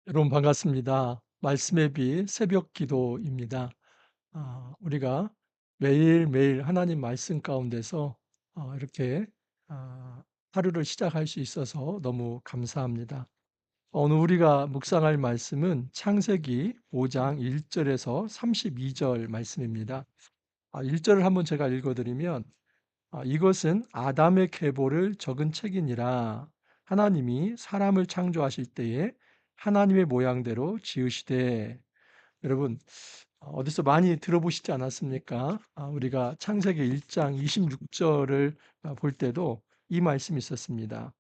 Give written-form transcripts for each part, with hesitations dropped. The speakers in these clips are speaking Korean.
여러분 반갑습니다. 말씀의 빛 새벽 기도입니다. 우리가 매일매일 하나님 말씀 가운데서 이렇게 하루를 시작할 수 있어서 너무 감사합니다. 오늘 우리가 묵상할 말씀은 창세기 5장 1 절에서 32절 말씀입니다. 1 절을 한번 제가 읽어 드리면 이것은 아담의 계보를 적은 책이니라. 하나님이 사람을 창조하실 때에 하나님의 모양대로 지으시되. 여러분 어디서 많이 들어보시지 않았습니까? 우리가 창세기 1장 26 절을 볼 때도 이 말씀이 있었습니다.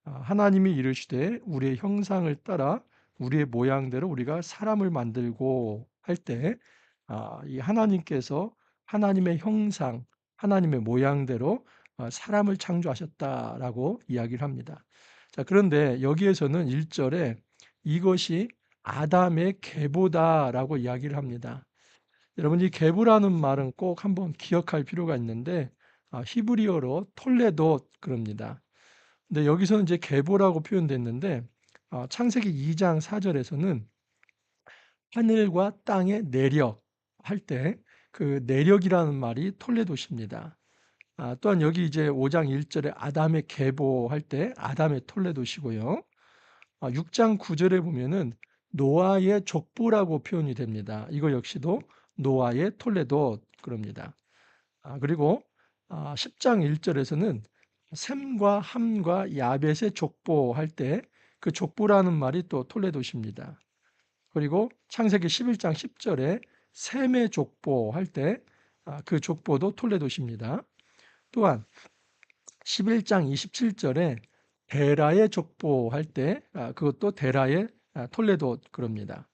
하나님이 이르시되 우리의 형상을 따라 우리의 모양대로 우리가 사람을 만들고 할 때 이 하나님께서 하나님의 형상, 하나님의 모양대로 사람을 창조하셨다라고 이야기를 합니다. 자, 그런데 여기에서는 1 절에 이것이 아담의 계보다라고 이야기를 합니다. 여러분, 이 계보라는 말은 꼭 한번 기억할 필요가 있는데 히브리어로 톨레돗 그럽니다. 근데 여기서는 이제 계보라고 표현됐는데 창세기 2장 4 절에서는 하늘과 땅의 내력 할 때 그 내력이라는 말이 톨레돗입니다. 또한 여기 이제 5장 1 절에 아담의 계보 할 때 아담의 톨레돗이고요. 6장 9 절에 보면은 노아의 족보라고 표현이 됩니다. 이거 역시도 노아의 톨레돗 그럽니다. 그리고 10장 1 절에서는 셈과 함과 야벳의 족보 할 때 그 족보라는 말이 또 톨레돗입니다. 그리고 창세기 11장 10 절에 셈의 족보 할 때 그 족보도 톨레돗입니다. 또한 11장 27 절에 데라의 족보 할 때 그것도 데라의 톨레돗 그럽니다.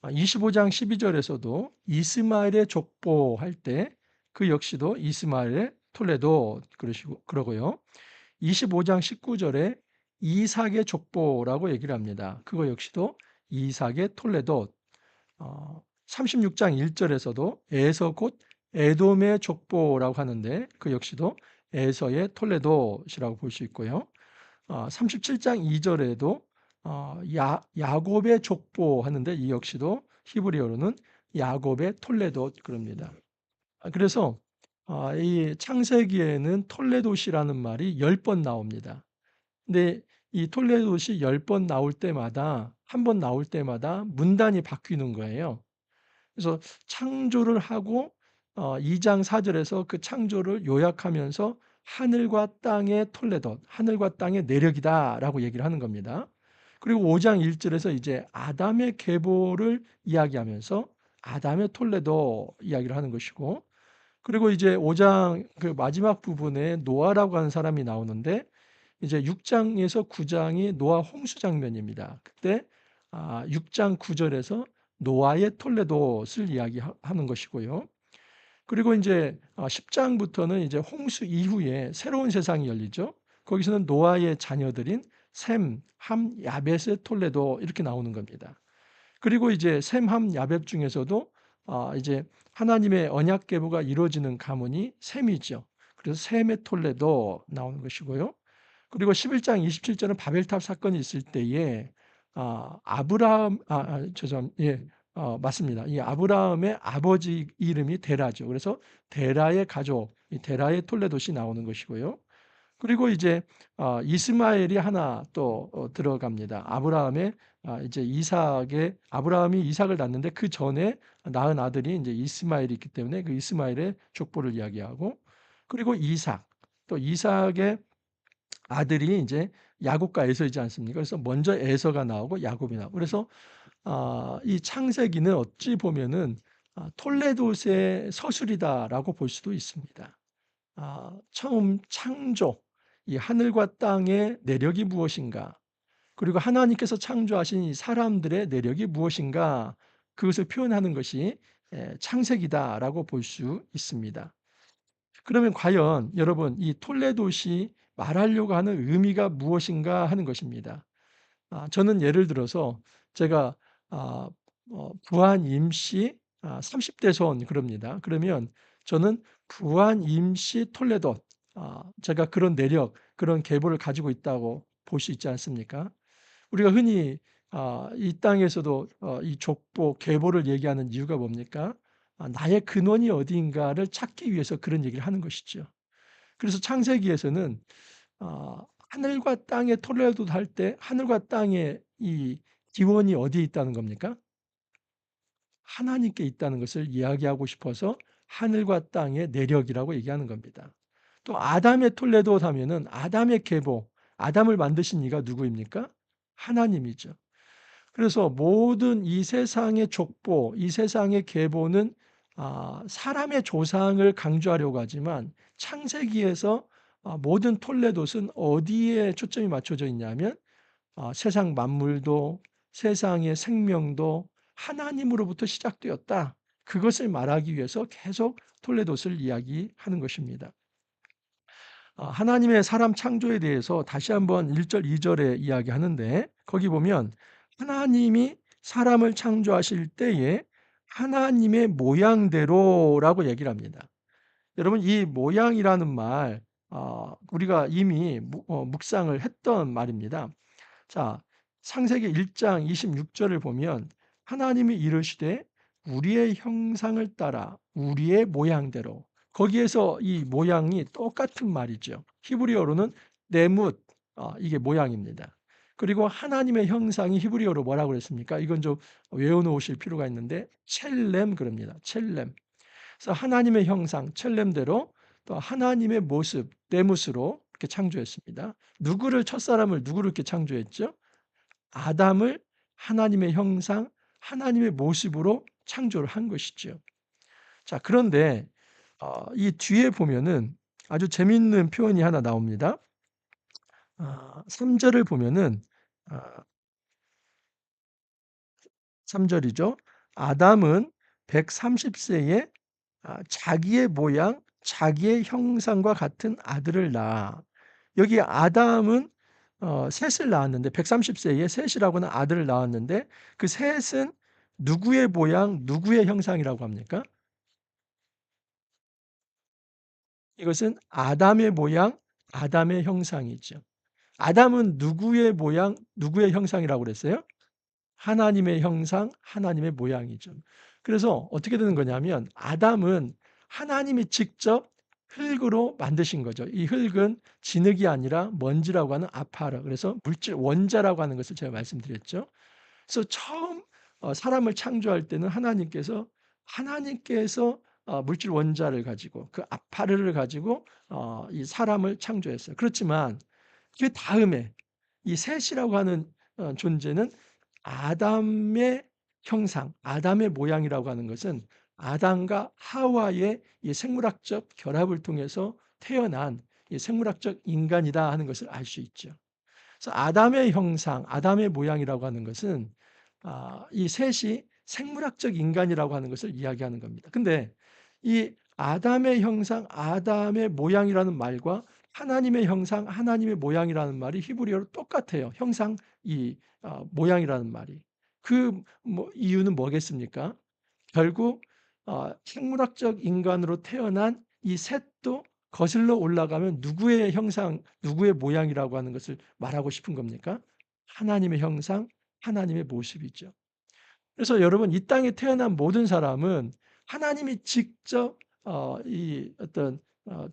25장 12 절에서도 이스마엘의 족보 할 때 그 역시도 이스마엘의 톨레도 그러시고 그러고요. 25장 19 절에 이삭의 족보라고 얘기를 합니다. 그거 역시도 이삭의 톨레도. 36장 1 절에서도 에서 곧 에돔의 족보라고 하는데 그 역시도 에서의 톨레도시라고 볼 수 있고요. 37장 2 절에도 야 야곱의 족보 하는데 이 역시도 히브리어로는 야곱의 톨레도 그럽니다. 그래서 이 창세기에는 톨레도시라는 말이 10번 나옵니다. 근데 이 톨레도시 10번 나올 때마다 한 번 나올 때마다 문단이 바뀌는 거예요. 그래서 창조를 하고 2장 4 절에서 그 창조를 요약하면서 "하늘과 땅의 톨레덧, 하늘과 땅의 내력이다."라고 얘기를 하는 겁니다. 그리고 5장 1 절에서 이제 아담의 계보를 이야기하면서 아담의 톨레도 이야기를 하는 것이고, 그리고 이제 5장 그 마지막 부분에 노아라고 하는 사람이 나오는데 이제 6 장에서 9 장이 노아 홍수 장면입니다. 그때 6장 9 절에서 노아의 톨레도를 이야기하는 것이고요. 그리고 인제 10 장부터는 이제 홍수 이후에 새로운 세상이 열리죠. 거기서는 노아의 자녀들인 셈, 함, 야벳의 톨레도 이렇게 나오는 겁니다. 그리고 이제 셈, 함, 야벳 중에서도 이제 하나님의 언약 계보가 이루어지는 가문이 셈이죠. 그래서 셈의 톨레도 나오는 것이고요. 그리고 11장 27 절은 바벨탑 사건이 있을 때에 아브라함 죄송 예 맞습니다. 이 아브라함의 아버지 이름이 데라죠. 그래서 데라의 가족, 이 데라의 톨레도시 나오는 것이고요. 그리고 이제 이스마엘이 하나 또 들어갑니다. 아브라함의 이제 이삭의 아브라함이 이삭을 낳는데 그전에 낳은 아들이 인제 이스마엘이 있기 때문에 그 이스마엘의 족보를 이야기하고, 그리고 이삭, 또 이삭의 아들이 인제 야곱과 에서이지 않습니까? 그래서 먼저 에서가 나오고 야곱이 나오고, 그래서 이 창세기는 어찌 보면은 '톨레도스의 서술이다.'라고 볼 수도 있습니다. 처음 창조, 이 하늘과 땅의 내력이 무엇인가, 그리고 하나님께서 창조하신 이 사람들의 내력이 무엇인가, 그것을 표현하는 것이 창세기다라고 볼 수 있습니다. 그러면 과연 여러분 이 톨레도시 말하려고 하는 의미가 무엇인가 하는 것입니다. 저는 예를 들어서 제가 부한 임시 30대 손 그럽니다. 그러면 저는 부한 임시 톨레도, 제가 그런 내력, 그런 계보를 가지고 있다고 볼 수 있지 않습니까? 우리가 흔히 이 땅에서도 이 족보, 계보를 얘기하는 이유가 뭡니까? 나의 근원이 어디인가를 찾기 위해서 그런 얘기를 하는 것이죠. 그래서 창세기에서는 하늘과 땅의 토래도 할 때 하늘과 땅의 이 기원이 어디에 있다는 겁니까? 하나님께 있다는 것을 이야기하고 싶어서 하늘과 땅의 내력이라고 얘기하는 겁니다. 또 아담의 톨레도 하면은 아담의 계보, 아담을 만드신 이가 누구입니까? 하나님이죠. 그래서 모든 이 세상의 족보, 이 세상의 계보는 사람의 조상을 강조하려고 하지만 창세기에서 모든 톨레돗은 어디에 초점이 맞춰져 있냐면 세상 만물도 세상의 생명도 하나님으로부터 시작되었다. 그것을 말하기 위해서 계속 톨레돗을 이야기하는 것입니다. 하나님의 사람 창조에 대해서 다시 한번 1절, 2절에 이야기하는데 거기 보면 하나님이 사람을 창조하실 때에 하나님의 모양대로라고 얘기를 합니다. 여러분 이 모양이라는 말 우리가 이미 묵상을 했던 말입니다. 자, 창세기 1장 26절을 보면 하나님이 이르시되 우리의 형상을 따라 우리의 모양대로 거기에서 이 모양이 똑같은 말이죠. 히브리어로는 네뭇 이게 모양입니다. 그리고 하나님의 형상이 히브리어로 뭐라고 그랬습니까? 이건 좀 외워놓으실 필요가 있는데 첼렘 그럽니다. 첼렘. 그래서 하나님의 형상 첼렘대로 또 하나님의 모습 네뭇으로 이렇게 창조했습니다. 누구를 첫사람을 누구를 이렇게 창조했죠? 아담을 하나님의 형상, 하나님의 모습으로 창조를 한 것이죠. 자, 그런데 이 뒤에 보면은 아주 재미있는 표현이 하나 나옵니다. 3절을 보면은 3절이죠. 아담은 130세에 자기의 모양, 자기의 형상과 같은 아들을 낳아. 여기 아담은 셋을 낳았는데 130세에 셋이라고 하는 아들을 낳았는데 그 셋은 누구의 모양, 누구의 형상이라고 합니까? 이것은 아담의 모양, 아담의 형상이죠. 아담은 누구의 모양, 누구의 형상이라고 그랬어요? 하나님의 형상, 하나님의 모양이죠. 그래서 어떻게 되는 거냐면 아담은 하나님이 직접 흙으로 만드신 거죠. 이 흙은 진흙이 아니라 먼지라고 하는 아파라. 그래서 물질 원자라고 하는 것을 제가 말씀드렸죠. 그래서 처음 사람을 창조할 때는 하나님께서 물질 원자를 가지고 그 아파르를 가지고 이 사람을 창조했어요. 그렇지만 그 다음에 이 셋이라고 하는 존재는 아담의 형상, 아담의 모양이라고 하는 것은 아담과 하와의 이 생물학적 결합을 통해서 태어난 이 생물학적 인간이다 하는 것을 알 수 있죠. 그래서 아담의 형상, 아담의 모양이라고 하는 것은 이 셋이 생물학적 인간이라고 하는 것을 이야기하는 겁니다. 근데 이 아담의 형상, 아담의 모양이라는 말과 하나님의 형상, 하나님의 모양이라는 말이 히브리어로 똑같아요. 형상, 이 모양이라는 말이. 이유는 뭐겠습니까? 결국 생물학적 인간으로 태어난 이 셋도 거슬러 올라가면 누구의 형상, 누구의 모양이라고 하는 것을 말하고 싶은 겁니까? 하나님의 형상, 하나님의 모습이죠. 그래서 여러분 이 땅에 태어난 모든 사람은 하나님이 직접 이 어떤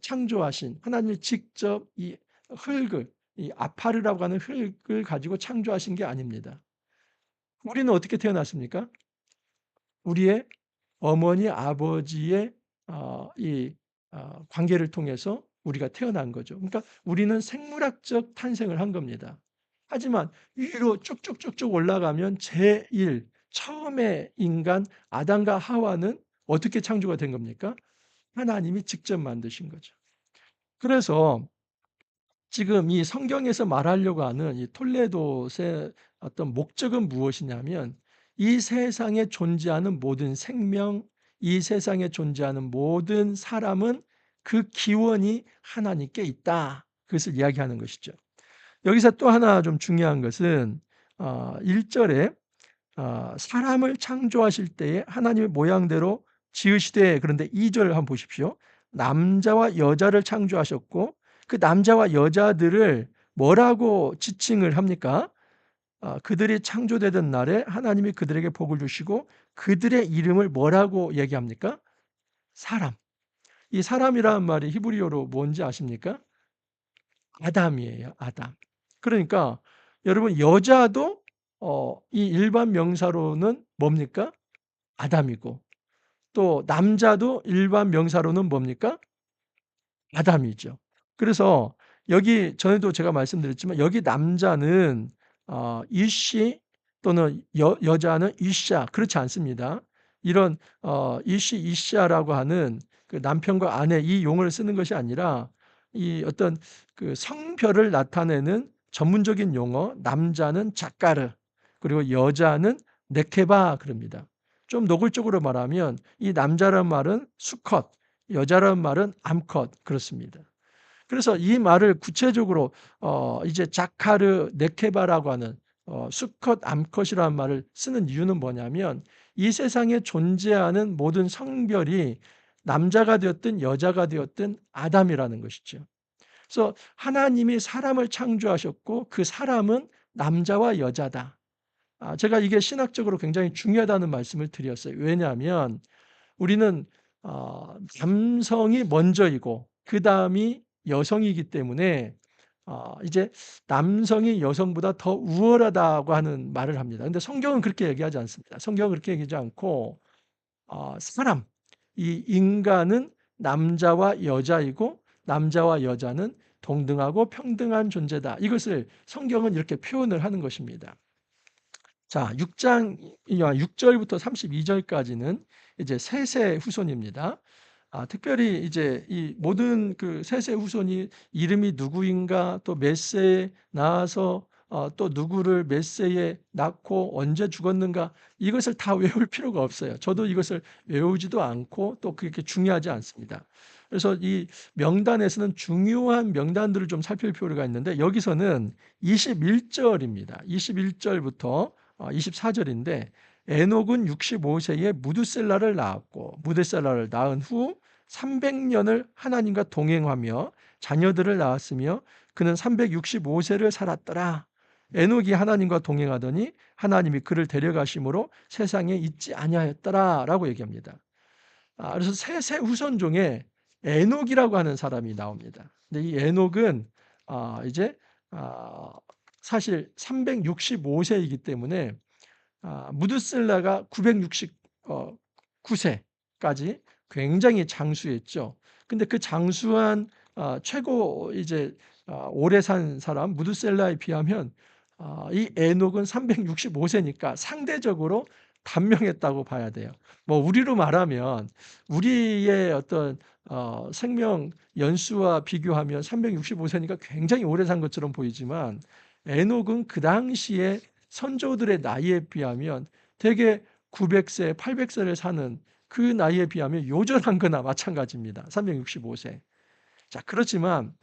창조하신 하나님이 직접 이 흙을 이 아파르라고 하는 흙을 가지고 창조하신 게 아닙니다. 우리는 어떻게 태어났습니까? 우리의 어머니, 아버지의 이 관계를 통해서 우리가 태어난 거죠. 그러니까 우리는 생물학적 탄생을 한 겁니다. 하지만 위로 쭉쭉쭉쭉 올라가면 제1 처음에 인간 아담과 하와는 어떻게 창조가 된 겁니까? 하나님이 직접 만드신 거죠. 그래서 지금 이 성경에서 말하려고 하는 이 톨레도의 어떤 목적은 무엇이냐면 이 세상에 존재하는 모든 생명, 이 세상에 존재하는 모든 사람은 그 기원이 하나님께 있다. 그것을 이야기하는 것이죠. 여기서 또 하나 좀 중요한 것은 1절에 사람을 창조하실 때에 하나님의 모양대로 지으시되 그런데 2절 한번 보십시오. 남자와 여자를 창조하셨고 그 남자와 여자들을 뭐라고 지칭을 합니까? 그들이 창조되던 날에 하나님이 그들에게 복을 주시고 그들의 이름을 뭐라고 얘기합니까? 사람. 이 사람이라는 말이 히브리어로 뭔지 아십니까? 아담이에요, 아담. 그러니까 여러분 여자도 이 일반 명사로는 뭡니까? 아담이고 또 남자도 일반 명사로는 뭡니까? 아담이죠. 그래서 여기 전에도 제가 말씀드렸지만 여기 남자는 이씨 또는 여자는 이샤 그렇지 않습니다. 이런 이씨, 이샤라고 하는 그 남편과 아내 이 용어를 쓰는 것이 아니라 이 어떤 그 성별을 나타내는 전문적인 용어 남자는 작가르 그리고 여자는 네케바 그럽니다. 좀 노골적으로 말하면 이 남자란 말은 수컷 여자라는 말은 암컷 그렇습니다. 그래서 이 말을 구체적으로 이제 자카르 네케바라고 하는 수컷 암컷이라는 말을 쓰는 이유는 뭐냐면 이 세상에 존재하는 모든 성별이 남자가 되었든 여자가 되었든 아담이라는 것이죠. 그래서 하나님이 사람을 창조하셨고 그 사람은 남자와 여자다. 제가 이게 신학적으로 굉장히 중요하다는 말씀을 드렸어요. 왜냐하면 우리는 남성이 먼저이고 그다음이 여성이기 때문에 이제 남성이 여성보다 더 우월하다고 하는 말을 합니다. 근데 성경은 그렇게 얘기하지 않습니다. 성경은 그렇게 얘기하지 않고 사람, 이 인간은 남자와 여자이고 남자와 여자는 동등하고 평등한 존재다. 이것을 성경은 이렇게 표현을 하는 것입니다. 자, 6장 6절부터 32절까지는 이제 셋의 후손입니다. 특별히 이제 이 모든 그 셋의 후손이 이름이 누구인가 또 몇 세에 낳아서 또 누구를 몇 세에 낳고 언제 죽었는가 이것을 다 외울 필요가 없어요. 저도 이것을 외우지도 않고 또 그렇게 중요하지 않습니다. 그래서 이 명단에서는 중요한 명단들을 좀 살필 필요가 있는데 여기서는 21절입니다. 21절부터 24절인데 에녹은 65세에 무드셀라를 낳았고 무드셀라를 낳은 후 300년을 하나님과 동행하며 자녀들을 낳았으며 그는 365세를 살았더라. 에녹이 하나님과 동행하더니 하나님이 그를 데려가심으로 세상에 있지 아니하였더라라고 얘기합니다. 그래서 셋의 후손 중에 에녹이라고 하는 사람이 나옵니다. 근데 이 에녹은 이제 사실 365세이기 때문에 무드셀라가 969세까지 굉장히 장수했죠. 근데 그 장수한 최고 이제 오래 산 사람 무드셀라에 비하면 이 에녹은 365세니까 상대적으로 단명했다고 봐야 돼요. 뭐 우리로 말하면 우리의 어떤 생명 연수와 비교하면 365세니까 굉장히 오래 산 것처럼 보이지만 에녹은 그 당시에 선조들의 나이에 비하면 대개 900세, 800세를 사는 그 나이에 비하면 요절한 거나 마찬가지입니다. 365세. 자, 그렇지만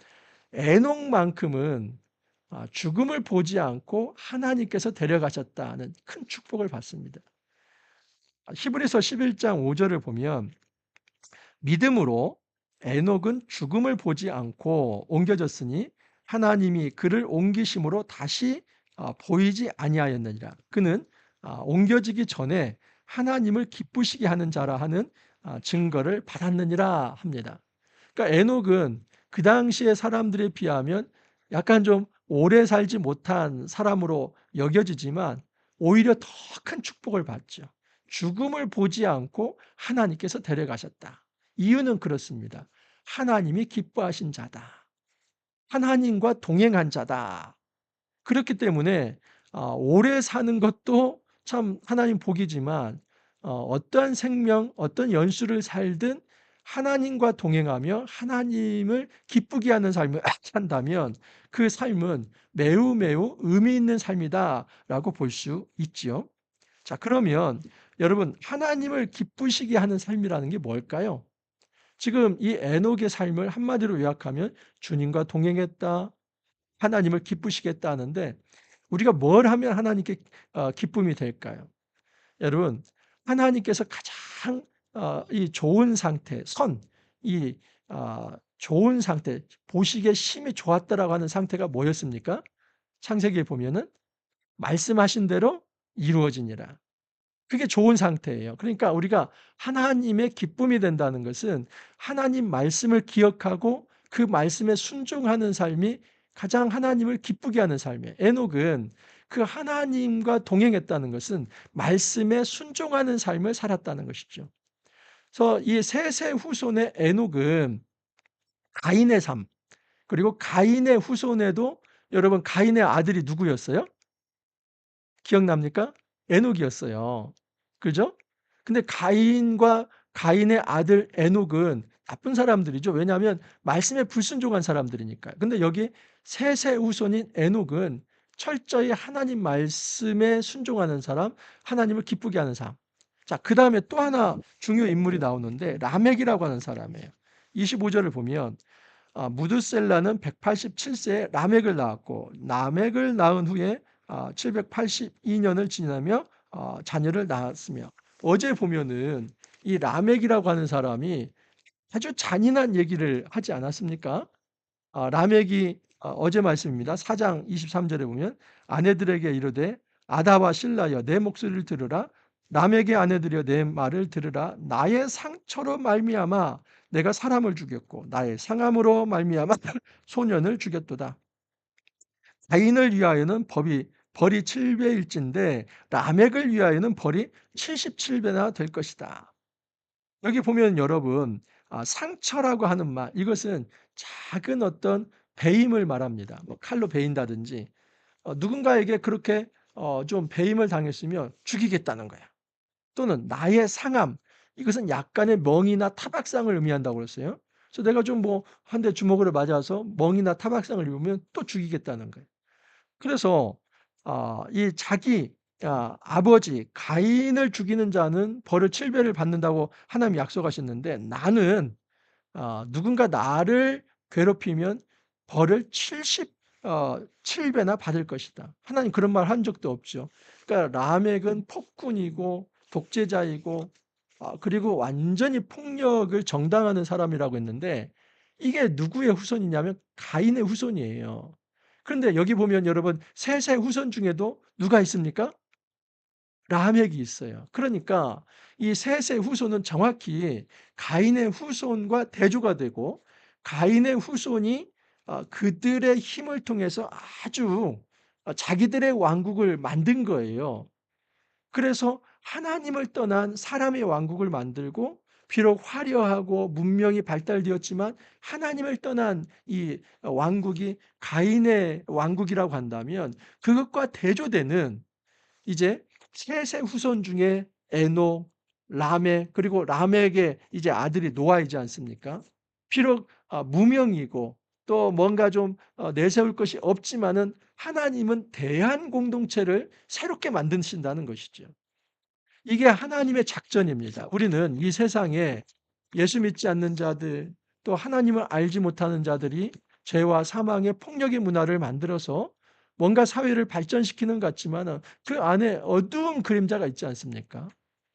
에녹만큼은 죽음을 보지 않고 하나님께서 데려가셨다는 큰 축복을 받습니다. 히브리서 11장 5절을 보면 믿음으로 에녹은 죽음을 보지 않고 옮겨졌으니 하나님이 그를 옮기심으로 다시 보이지 아니하였느니라. 그는 옮겨지기 전에 하나님을 기쁘시게 하는 자라 하는 증거를 받았느니라 합니다. 그러니까 에녹은 그 당시의 사람들에 비하면 약간 좀 오래 살지 못한 사람으로 여겨지지만 오히려 더 큰 축복을 받죠. 죽음을 보지 않고 하나님께서 데려가셨다. 이유는 그렇습니다. 하나님이 기뻐하신 자다. 하나님과 동행한 자다. 그렇기 때문에 오래 사는 것도 참 하나님 복이지만 어떠한 생명, 어떤 연수를 살든 하나님과 동행하며 하나님을 기쁘게 하는 삶을 산다면 그 삶은 매우 매우 의미 있는 삶이다라고 볼 수 있지요. 자, 그러면 여러분 하나님을 기쁘시게 하는 삶이라는 게 뭘까요? 지금 이 에녹의 삶을 한마디로 요약하면 주님과 동행했다, 하나님을 기쁘시겠다 하는데 우리가 뭘 하면 하나님께 기쁨이 될까요? 여러분 하나님께서 가장 이 좋은 상태, 이 좋은 상태, 보시기에 심히 좋았다라고 하는 상태가 뭐였습니까? 창세기에 보면은 말씀하신 대로 이루어지니라. 그게 좋은 상태예요. 그러니까 우리가 하나님의 기쁨이 된다는 것은 하나님 말씀을 기억하고 그 말씀에 순종하는 삶이 가장 하나님을 기쁘게 하는 삶이에요. 에녹은 그 하나님과 동행했다는 것은 말씀에 순종하는 삶을 살았다는 것이죠. 그래서 이 셋의 후손의 에녹은 가인의 삶, 그리고 가인의 후손에도 여러분 가인의 아들이 누구였어요? 기억납니까? 에녹이었어요. 그죠? 근데 가인과 가인의 아들 에녹은 나쁜 사람들이죠. 왜냐하면 말씀에 불순종한 사람들이니까요. 근데 여기 셋의 후손인 에녹은 철저히 하나님 말씀에 순종하는 사람, 하나님을 기쁘게 하는 사람. 자, 그다음에 또 하나 중요 인물이 나오는데 라멕이라고 하는 사람이에요. 25절을 보면 무드셀라는 187세에 라멕을 낳았고 라멕을 낳은 후에 782년을 지나며 자녀를 낳았으며, 어제 보면은 이 라멕이라고 하는 사람이 아주 잔인한 얘기를 하지 않았습니까? 라멕이 어제 말씀입니다. 4장 23절에 보면 아내들에게 이르되 아다와 실라여 내 목소리를 들으라. 라멕의 아내들여 내 말을 들으라. 나의 상처로 말미암아 내가 사람을 죽였고 나의 상함으로 말미암아 소년을 죽였도다. 가인을 위하여는 벌이 7배일진데 라멕을 위하여는 벌이 77배나 될 것이다. 여기 보면 여러분 상처라고 하는 말, 이것은 작은 어떤 배임을 말합니다. 뭐 칼로 베인다든지 누군가에게 그렇게 좀 배임을 당했으면 죽이겠다는 거야. 또는 나의 상함, 이것은 약간의 멍이나 타박상을 의미한다고 그랬어요. 그래서 내가 좀 뭐 한 대 주먹으로 맞아서 멍이나 타박상을 입으면 또 죽이겠다는 거예요. 그래서 이 자기 아버지 가인을 죽이는 자는 벌을 7배를 받는다고 하나님이 약속하셨는데, 나는 누군가 나를 괴롭히면 벌을 77배나 받을 것이다. 하나님 그런 말 한 적도 없죠. 그러니까 라멕은 폭군이고 독재자이고 그리고 완전히 폭력을 정당하는 사람이라고 했는데, 이게 누구의 후손이냐면 가인의 후손이에요. 그런데 여기 보면 여러분 셋의 후손 중에도 누가 있습니까? 라멕이 있어요. 그러니까 이 셋의 후손은 정확히 가인의 후손과 대조가 되고, 가인의 후손이 그들의 힘을 통해서 아주 자기들의 왕국을 만든 거예요. 그래서 하나님을 떠난 사람의 왕국을 만들고, 비록 화려하고 문명이 발달되었지만 하나님을 떠난 이 왕국이 가인의 왕국이라고 한다면, 그것과 대조되는 이제 셋의 후손 중에 에녹, 라멕, 그리고 라멕의 이제 아들이 노아이지 않습니까? 비록 무명이고 또 뭔가 좀 내세울 것이 없지만은 하나님은 대한 공동체를 새롭게 만드신다는 것이죠. 이게 하나님의 작전입니다. 우리는 이 세상에 예수 믿지 않는 자들, 또 하나님을 알지 못하는 자들이 죄와 사망의 폭력의 문화를 만들어서 뭔가 사회를 발전시키는 것 같지만 그 안에 어두운 그림자가 있지 않습니까?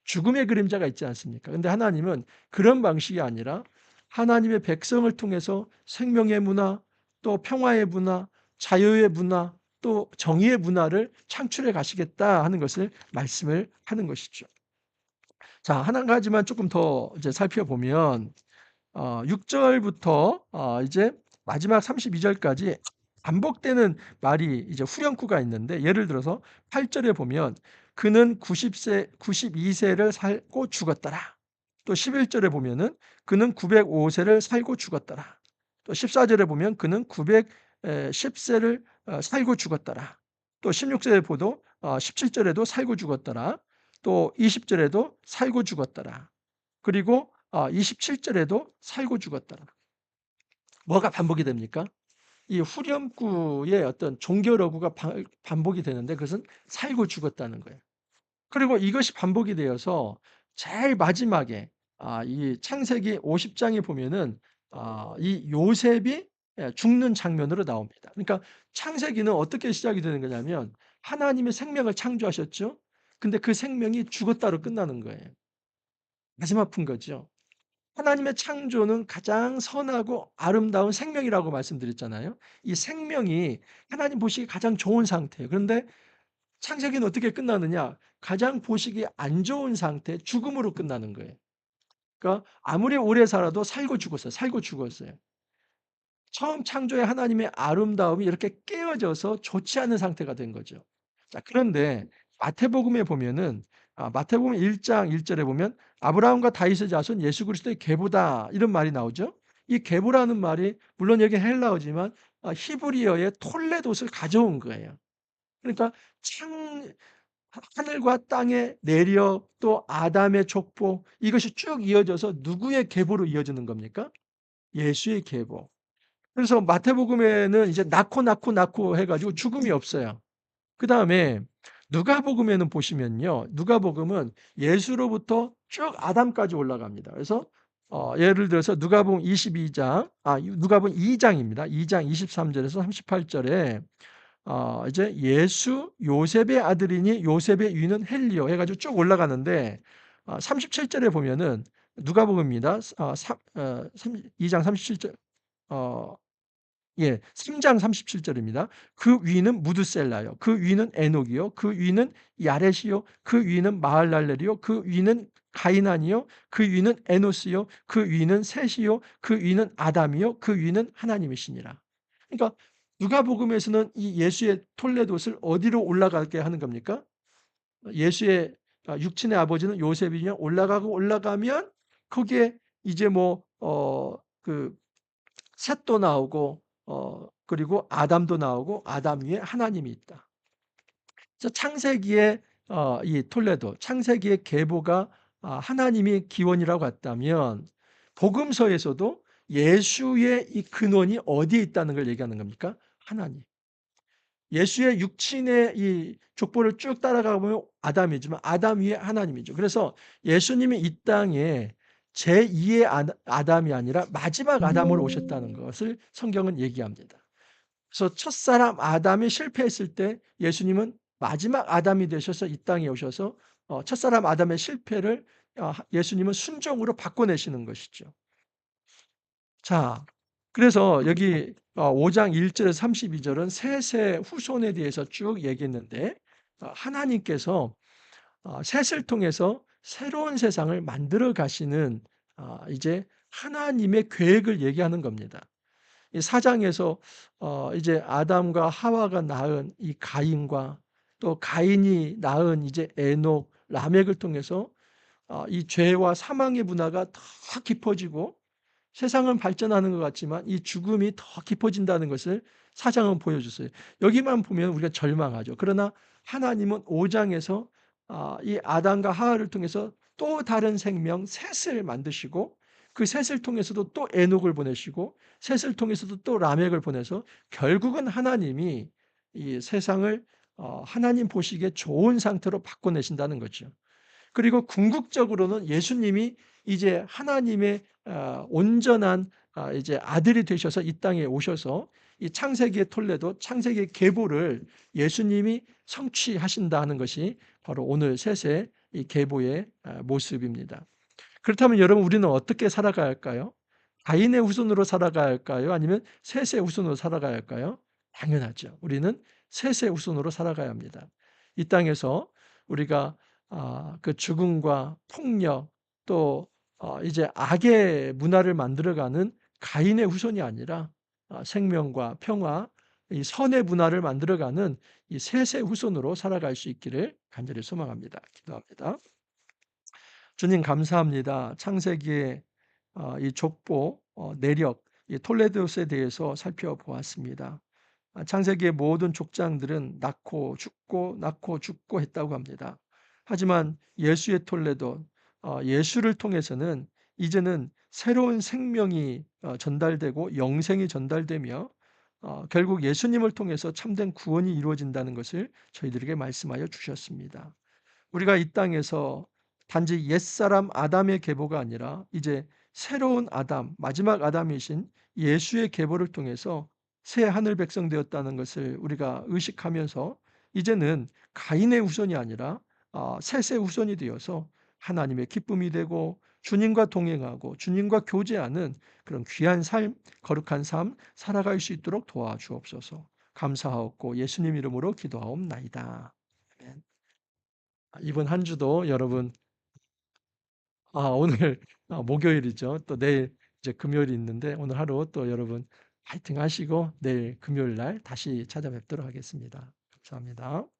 죽음의 그림자가 있지 않습니까? 근데 하나님은 그런 방식이 아니라 하나님의 백성을 통해서 생명의 문화, 또 평화의 문화, 자유의 문화, 또 정의의 문화를 창출해 가시겠다 하는 것을 말씀을 하는 것이죠. 자, 한 가지만 조금 더 이제 살펴보면 6 절부터 이제 마지막 32 절까지 반복되는 말이 이제 후렴구가 있는데, 예를 들어서 8 절에 보면 그는 92 세를 살고 죽었더라. 또 11 절에 보면은 그는 905 세를 살고 죽었더라. 또 14 절에 보면 그는 910 세를 살고 죽었더라. 또 16 절에 보도 17 절에도 살고 죽었더라. 또 20 절에도 살고 죽었더라. 그리고 27 절에도 살고 죽었더라. 뭐가 반복이 됩니까? 이 후렴구의 어떤 종결어구가 반복이 되는데, 그것은 살고 죽었다는 거예요. 그리고 이것이 반복이 되어서 제일 마지막에 이 창세기 50장에 보면은 이 요셉이 죽는 장면으로 나옵니다. 그러니까 창세기는 어떻게 시작이 되는 거냐면 하나님의 생명을 창조하셨죠. 근데 그 생명이 죽었다로 끝나는 거예요. 가슴 아픈 거죠. 하나님의 창조는 가장 선하고 아름다운 생명이라고 말씀드렸잖아요. 이 생명이 하나님 보시기에 가장 좋은 상태예요. 그런데 창세기는 어떻게 끝나느냐? 가장 보시기에 안 좋은 상태, 죽음으로 끝나는 거예요. 그러니까 아무리 오래 살아도 살고 죽었어요. 살고 죽었어요. 처음 창조의 하나님의 아름다움이 이렇게 깨어져서 좋지 않은 상태가 된 거죠. 자, 그런데 마태복음에 보면은 마태복음 1장 1 절에 보면 "아브라함과 다윗의 자손 예수 그리스도의 계보다." 이런 말이 나오죠. 이 계보라는 말이 물론 여기 헬라어지만 히브리어의 톨레돗을 가져온 거예요. 그러니까 창 하늘과 땅의 내력 또 아담의 족보 이것이 쭉 이어져서 누구의 계보로 이어지는 겁니까? 예수의 계보. 그래서 마태복음에는 이제 낳고 해 가지고 죽음이 없어요. 그다음에 누가복음에는 보시면요. 누가복음은 예수로부터 쭉 아담까지 올라갑니다. 그래서 예를 들어서 누가복음 22 장 누가복음 2 장입니다. 2장 23 절에서 38 절에 이제 예수 요셉의 아들이니 요셉의 위는 헬리오 해 가지고 쭉 올라가는데 37 절에 보면은 누가복음입니다. 삼 삼 2장 37 절 어 예. 3장 37 절입니다. "그 위는 무드셀라요. 그 위는 에녹이요. 그 위는 야렛이요. 그 위는 마할랄렐이요. 그 위는 가이난이요. 그 위는 에노스요. 그 위는 셋이요. 그 위는 아담이요. 그 위는 하나님이시니라." 그러니까 누가복음에서는 이 예수의 톨레돗을 어디로 올라가게 하는 겁니까? 예수의 육친의 아버지는 요셉이냐 올라가고 올라가면 거기에 이제 뭐 그 셋도 나오고 그리고 아담도 나오고 아담 위에 하나님이 있다. 그래서 창세기의 이 톨레도 창세기의 계보가 하나님이 기원이라고 했다면 복음서에서도 예수의 이 근원이 어디에 있다는 걸 얘기하는 겁니까? 하나님. 예수의 육친의 이 족보를 쭉 따라가 보면 아담이지만 아담 위에 하나님이죠. 그래서 예수님이 이 땅에 제2의 아담이 아니라 마지막 아담으로 오셨다는 것을 성경은 얘기합니다. 그래서 첫사람 아담이 실패했을 때 예수님은 마지막 아담이 되셔서 이 땅에 오셔서 첫사람 아담의 실패를 예수님은 순종으로 바꿔내시는 것이죠. 자, 그래서 여기 5장 1 절에서 32 절은 셋의 후손에 대해서 쭉 얘기했는데 하나님께서 셋을 통해서 새로운 세상을 만들어 가시는 이제 하나님의 계획을 얘기하는 겁니다. 이 4 장에서 이제 아담과 하와가 낳은 이 가인과 또 가인이 낳은 이제 에녹, 라멕을 통해서 이 죄와 사망의 문화가 더 깊어지고 세상은 발전하는 것 같지만 이 죽음이 더 깊어진다는 것을 사장은 보여줬어요. 여기만 보면 우리가 절망하죠. 그러나 하나님은 5 장에서 이 아담과 하와를 통해서 또 다른 생명 셋을 만드시고 그 셋을 통해서도 또 에녹을 보내시고 셋을 통해서도 또 라멕을 보내서 결국은 하나님이 이 세상을 하나님 보시기에 좋은 상태로 바꿔내신다는 거죠. 그리고 궁극적으로는 예수님이 이제 하나님의 온전한 이제 아들이 되셔서 이 땅에 오셔서 이 창세기의 톨레도 창세기의 계보를 예수님이 성취하신다는 것이 바로 오늘 셋의 이 계보의 모습입니다. 그렇다면 여러분 우리는 어떻게 살아가야 할까요? 가인의 후손으로 살아가야 할까요? 아니면 셋의 후손으로 살아가야 할까요? 당연하죠. 우리는 셋의 후손으로 살아가야 합니다. 이 땅에서 우리가 그 죽음과 폭력 또 이제 악의 문화를 만들어가는 가인의 후손이 아니라 생명과 평화 이 선의 문화를 만들어가는 이 셋의 후손으로 살아갈 수 있기를 간절히 소망합니다. 기도합니다. 주님 감사합니다. 창세기의 이 족보, 내력, 이 톨레도스에 대해서 살펴보았습니다. 창세기의 모든 족장들은 낳고 죽고 했다고 합니다. 하지만 예수의 톨레도, 예수를 통해서는 이제는 새로운 생명이 전달되고 영생이 전달되며 결국 예수님을 통해서 참된 구원이 이루어진다는 것을 저희들에게 말씀하여 주셨습니다. 우리가 이 땅에서 단지 옛사람 아담의 계보가 아니라 이제 새로운 아담, 마지막 아담이신 예수의 계보를 통해서 새 하늘 백성 되었다는 것을 우리가 의식하면서 이제는 가인의 후손이 아니라 셋의 후손이 되어서 하나님의 기쁨이 되고 주님과 동행하고 주님과 교제하는 그런 귀한 삶, 거룩한 삶 살아갈 수 있도록 도와주옵소서. 감사하옵고 예수님 이름으로 기도하옵나이다. 이번 한 주도 여러분 오늘 목요일이죠. 또 내일 이제 금요일이 있는데 오늘 하루 또 여러분 파이팅 하시고 내일 금요일 날 다시 찾아뵙도록 하겠습니다. 감사합니다.